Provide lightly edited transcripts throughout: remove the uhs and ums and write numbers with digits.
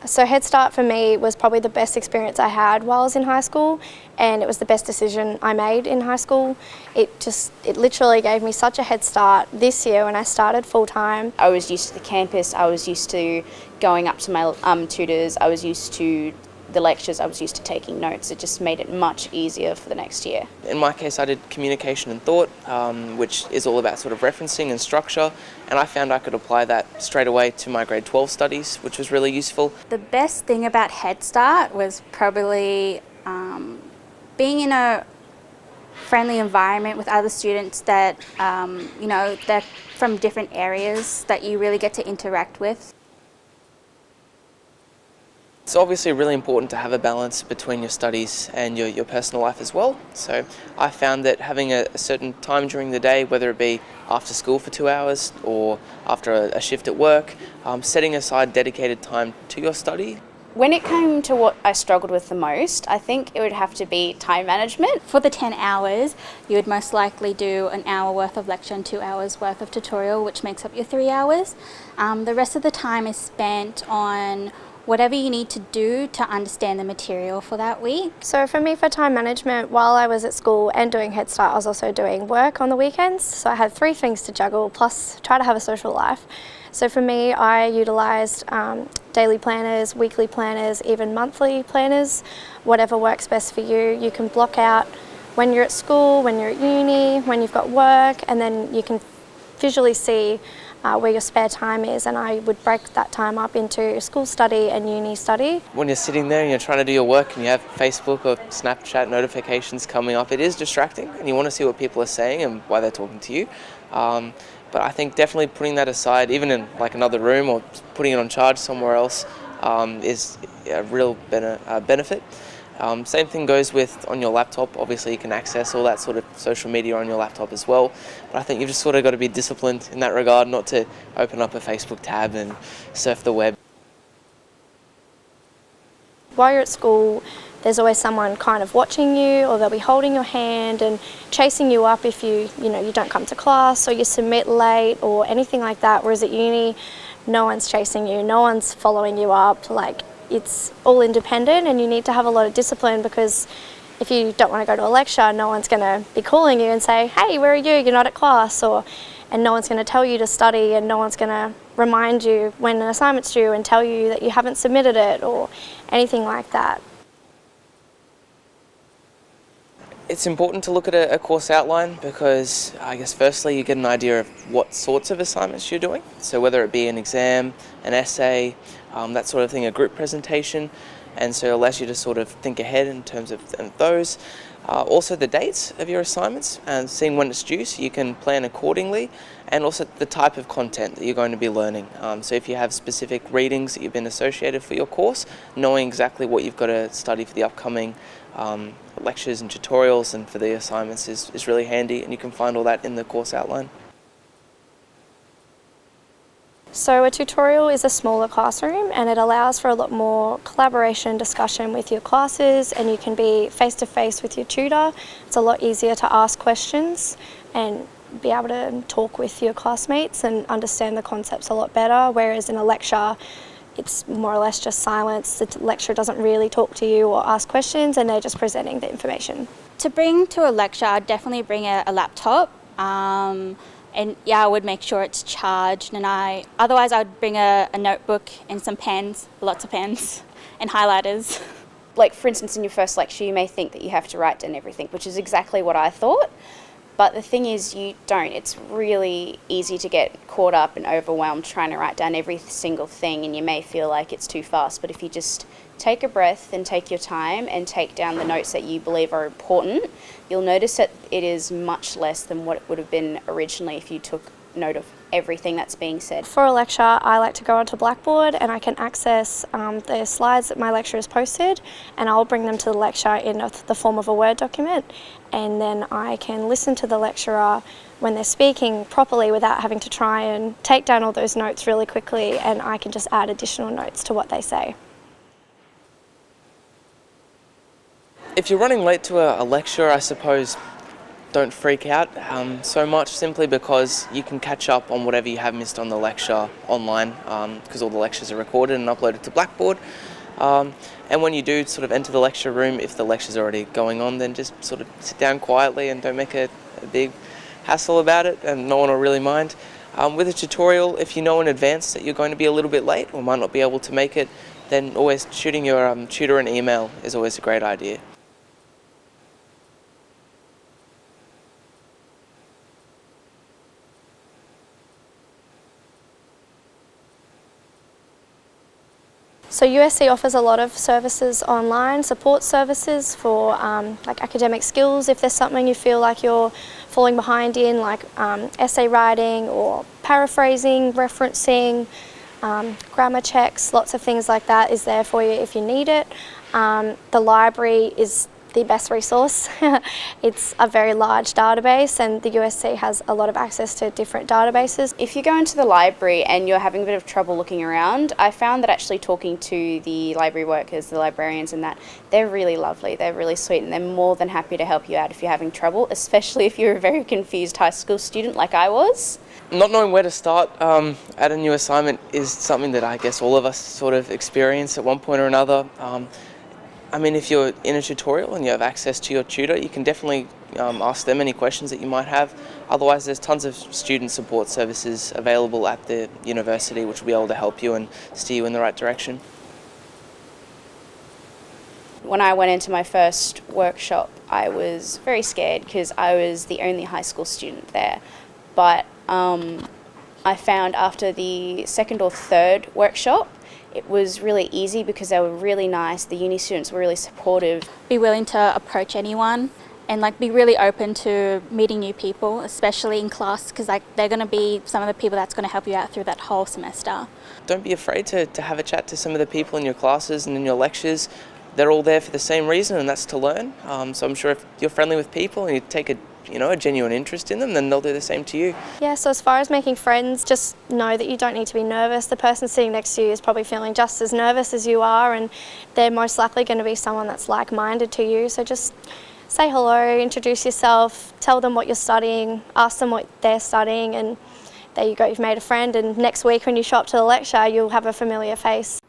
So Headstart for me was probably the best experience I had while I was in high school, and it was the best decision I made in high school. It literally gave me such a head start this year when I started full time. I was used to the campus, I was used to going up to my tutors, I was used to the lectures, I was used to taking notes. It just made it much easier for the next year. In my case, I did communication and thought, which is all about sort of referencing and structure, and I found I could apply that straight away to my grade 12 studies, which was really useful. The best thing about Headstart was probably being in a friendly environment with other students that, they're from different areas that you really get to interact with. It's obviously really important to have a balance between your studies and your personal life as well. So I found that having a certain time during the day, whether it be after school for 2 hours or after a shift at work, setting aside dedicated time to your study. When it came to what I struggled with the most, I think it would have to be time management. For the 10 hours, you would most likely do an hour worth of lecture and 2 hours worth of tutorial, which makes up your 3 hours. The rest of the time is spent on whatever you need to do to understand the material for that week. So for me, for time management, while I was at school and doing Headstart, I was also doing work on the weekends. So I had 3 things to juggle, plus try to have a social life. So for me, I utilised daily planners, weekly planners, even monthly planners, whatever works best for you. You can block out when you're at school, when you're at uni, when you've got work, and then you can visually see where your spare time is, and I would break that time up into school study and uni study. When you're sitting there and you're trying to do your work and you have Facebook or Snapchat notifications coming up, it is distracting and you want to see what people are saying and why they're talking to you. But I think definitely putting that aside, even in like another room or putting it on charge somewhere else, is a real benefit. Same thing goes with on your laptop. Obviously you can access all that sort of social media on your laptop as well, but I think you've just sort of got to be disciplined in that regard, not to open up a Facebook tab and surf the web. While you're at school, there's always someone kind of watching you, or they'll be holding your hand and chasing you up if you don't come to class or you submit late or anything like that. Whereas at uni, no one's chasing you, no one's following you up. Like, it's all independent, and you need to have a lot of discipline, because if you don't want to go to a lecture, no one's going to be calling you and say, hey, where are you? You're not at class. And no one's going to tell you to study, and no one's going to remind you when an assignment's due and tell you that you haven't submitted it or anything like that. It's important to look at a course outline, because I guess firstly you get an idea of what sorts of assignments you're doing. So whether it be an exam, an essay, that sort of thing, a group presentation, and so it allows you to sort of think ahead in terms of those. Also the dates of your assignments and seeing when it's due, so you can plan accordingly, and also the type of content that you're going to be learning. So if you have specific readings that you've been associated for your course, knowing exactly what you've got to study for the upcoming lectures and tutorials and for the assignments is really handy, and you can find all that in the course outline. So a tutorial is a smaller classroom, and it allows for a lot more collaboration, discussion with your classes, and you can be face-to-face with your tutor. It's a lot easier to ask questions and be able to talk with your classmates and understand the concepts a lot better, whereas in a lecture, it's more or less just silence. The lecturer doesn't really talk to you or ask questions, and they're just presenting the information. To bring to a lecture, I'd definitely bring a laptop. And yeah, I would make sure it's charged, and otherwise I would bring a notebook and some pens, lots of pens, and highlighters. Like, for instance, in your first lecture, you may think that you have to write down everything, which is exactly what I thought. But the thing is, you don't. It's really easy to get caught up and overwhelmed trying to write down every single thing, and you may feel like it's too fast. But if you just take a breath and take your time and take down the notes that you believe are important, you'll notice that it is much less than what it would have been originally if you took note of everything that's being said. For a lecture, I like to go onto Blackboard, and I can access the slides that my lecturer has posted, and I'll bring them to the lecture in the form of a Word document, and then I can listen to the lecturer when they're speaking properly without having to try and take down all those notes really quickly, and I can just add additional notes to what they say. If you're running late to a lecture, I suppose don't freak out so much, simply because you can catch up on whatever you have missed on the lecture online, because all the lectures are recorded and uploaded to Blackboard. And when you do sort of enter the lecture room, if the lecture's already going on, then just sort of sit down quietly and don't make a big hassle about it, and no one will really mind. With a tutorial, if you know in advance that you're going to be a little bit late or might not be able to make it, then always shooting your tutor an email is always a great idea. So USC offers a lot of services online, support services for like academic skills. If there's something you feel like you're falling behind in, like essay writing or paraphrasing, referencing, grammar checks, lots of things like that is there for you if you need it. The library is the best resource. It's a very large database, and the USC has a lot of access to different databases. If you go into the library and you're having a bit of trouble looking around, I found that actually talking to the library workers, the librarians and that, they're really lovely, they're really sweet, and they're more than happy to help you out if you're having trouble, especially if you're a very confused high school student like I was. Not knowing where to start at a new assignment is something that I guess all of us sort of experience at one point or another. I mean, if you're in a tutorial and you have access to your tutor, you can definitely ask them any questions that you might have. Otherwise, there's tons of student support services available at the university which will be able to help you and steer you in the right direction. When I went into my first workshop, I was very scared because I was the only high school student there. But I found after the second or third workshop, it was really easy because they were really nice. The uni students were really supportive. Be willing to approach anyone and like be really open to meeting new people, especially in class, because like they're going to be some of the people that's going to help you out through that whole semester. Don't be afraid to have a chat to some of the people in your classes and in your lectures. They're all there for the same reason, and that's to learn. So I'm sure if you're friendly with people and you take a genuine interest in them, then they'll do the same to you. Yeah, so as far as making friends, just know that you don't need to be nervous. The person sitting next to you is probably feeling just as nervous as you are, and they're most likely going to be someone that's like-minded to you. So just say hello, introduce yourself, tell them what you're studying, ask them what they're studying, and there you go, you've made a friend, and next week when you show up to the lecture, you'll have a familiar face.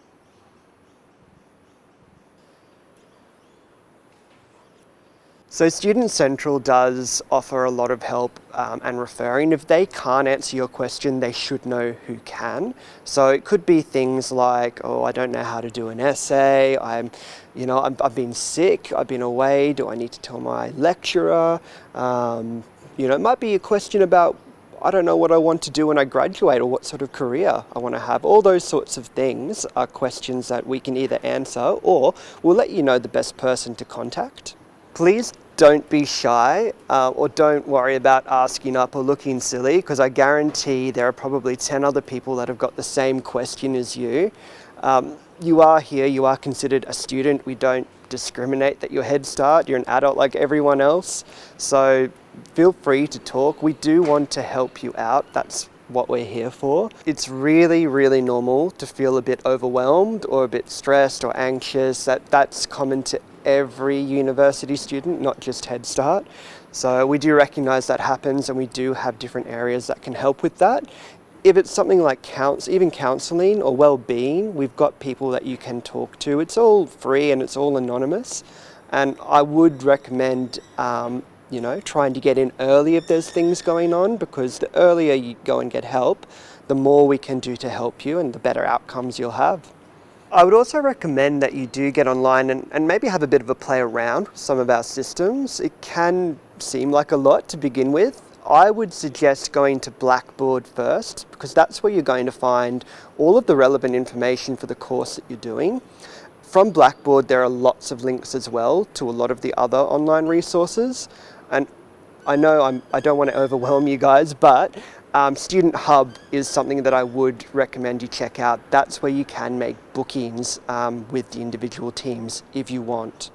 So Student Central does offer a lot of help and referring. If they can't answer your question, they should know who can. So it could be things like, oh, I don't know how to do an essay, I've been sick, I've been away, do I need to tell my lecturer? It might be a question about, I don't know what I want to do when I graduate or what sort of career I want to have. All those sorts of things are questions that we can either answer or we'll let you know the best person to contact. Please don't be shy or don't worry about asking up or looking silly, because I guarantee there are probably 10 other people that have got the same question as you. You are here, you are considered a student. We don't discriminate that you're Headstart, you're an adult like everyone else. So feel free to talk. We do want to help you out. That's what we're here for. It's really, really normal to feel a bit overwhelmed or a bit stressed or anxious. That's common to every university student, not just Headstart. So we do recognise that happens, and we do have different areas that can help with that. If it's something like even counselling or well-being, we've got people that you can talk to. It's all free and it's all anonymous. And I would recommend trying to get in early if there's things going on, because the earlier you go and get help, the more we can do to help you and the better outcomes you'll have. I would also recommend that you do get online and maybe have a bit of a play around with some of our systems. It can seem like a lot to begin with. I would suggest going to Blackboard first, because that's where you're going to find all of the relevant information for the course that you're doing. From Blackboard, there are lots of links as well to a lot of the other online resources. And I know I don't want to overwhelm you guys, but Student Hub is something that I would recommend you check out. That's where you can make bookings with the individual teams if you want.